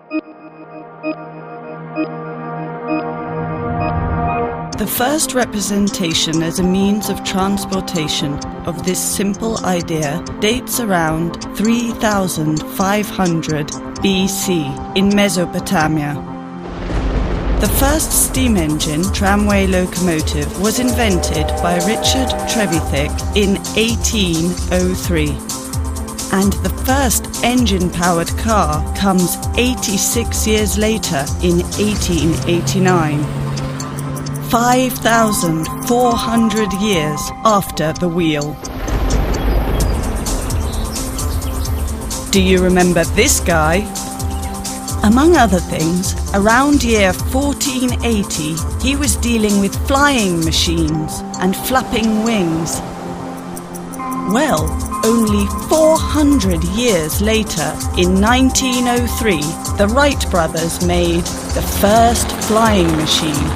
The first representation as a means of transportation of this simple idea dates around 3500 BC in Mesopotamia. The first steam engine tramway locomotive was invented by Richard Trevithick in 1803. And the first engine-powered car comes 86 years later in 1889. 5,400 years after the wheel. Do you remember this guy? Among other things, around year 1480, he was dealing with flying machines and flapping wings. Well, only 400 years later, in 1903, the Wright brothers made the first flying machine.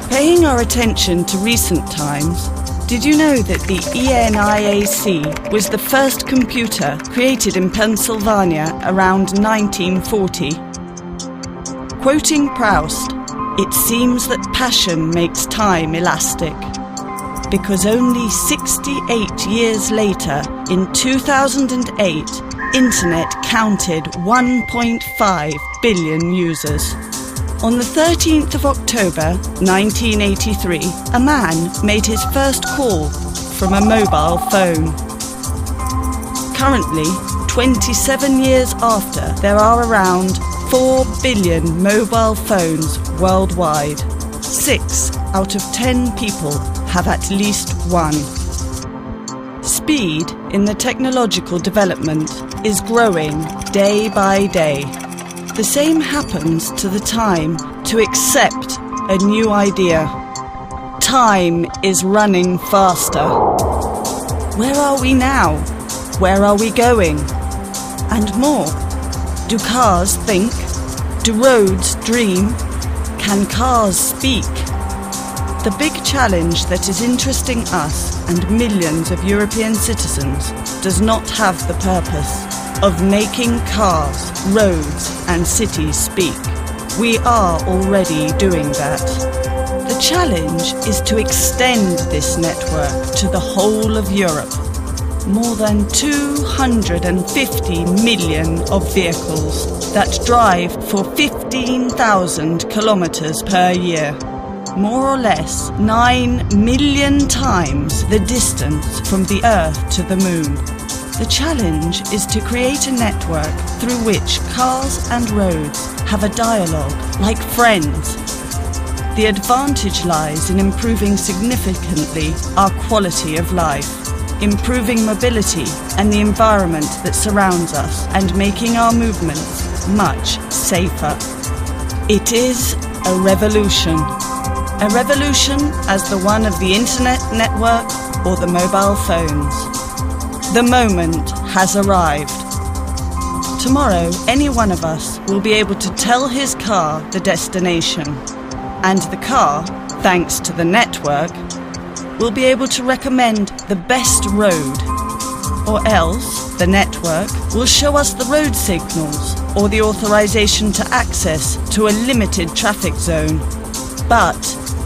Paying our attention to recent times, did you know that the ENIAC was the first computer created in Pennsylvania around 1940? Quoting Proust, "It seems that passion makes time elastic," because only 68 years later, in 2008, Internet counted 1.5 billion users. On the 13th of October 1983, a man made his first call from a mobile phone. Currently, 27 years after, there are around 4 billion mobile phones worldwide. 6 out of 10 people have at least one. Speed in the technological development is growing day by day. The same happens to the time to accept a new idea. Time is running faster. Where are we now? Where are we going? And more. Do cars think? Do roads dream? Can cars speak? The big challenge that is interesting us and millions of European citizens does not have the purpose of making cars, roads and cities speak. We are already doing that. The challenge is to extend this network to the whole of Europe. More than 250 million of vehicles that drive for 15,000 kilometers per year. More or less 9 million times the distance from the Earth to the Moon. The challenge is to create a network through which cars and roads have a dialogue like friends. The advantage lies in improving significantly our quality of life, improving mobility and the environment that surrounds us, and making our movements much safer. It is a revolution. A revolution as the one of the internet network or the mobile phones. The moment has arrived. Tomorrow, any one of us will be able to tell his car the destination, and the car, thanks to the network, will be able to recommend the best road. Or else, the network will show us the road signals or the authorization to access to a limited traffic zone. But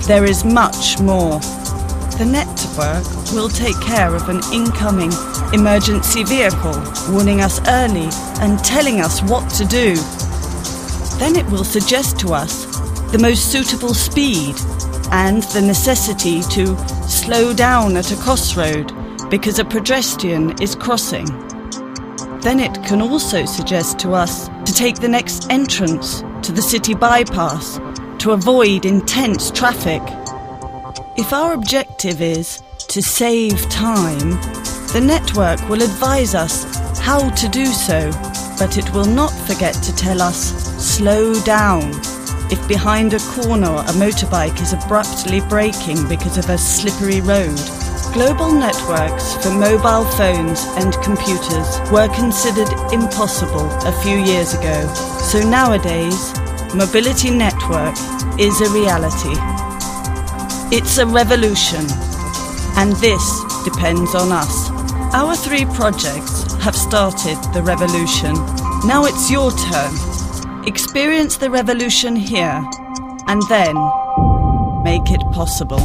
there is much more. The network will take care of an incoming emergency vehicle, warning us early and telling us what to do. Then it will suggest to us the most suitable speed and the necessity to slow down at a crossroad because a pedestrian is crossing. Then it can also suggest to us to take the next entrance to the city bypass to avoid intense traffic. If our objective is to save time, the network will advise us how to do so, but it will not forget to tell us, slow down, if behind a corner a motorbike is abruptly braking because of a slippery road. Global networks for mobile phones and computers were considered impossible a few years ago, so nowadays, mobility network is a reality. It's a revolution, and this depends on us. Our 3 projects have started the revolution. Now it's your turn. Experience the revolution here, and then make it possible.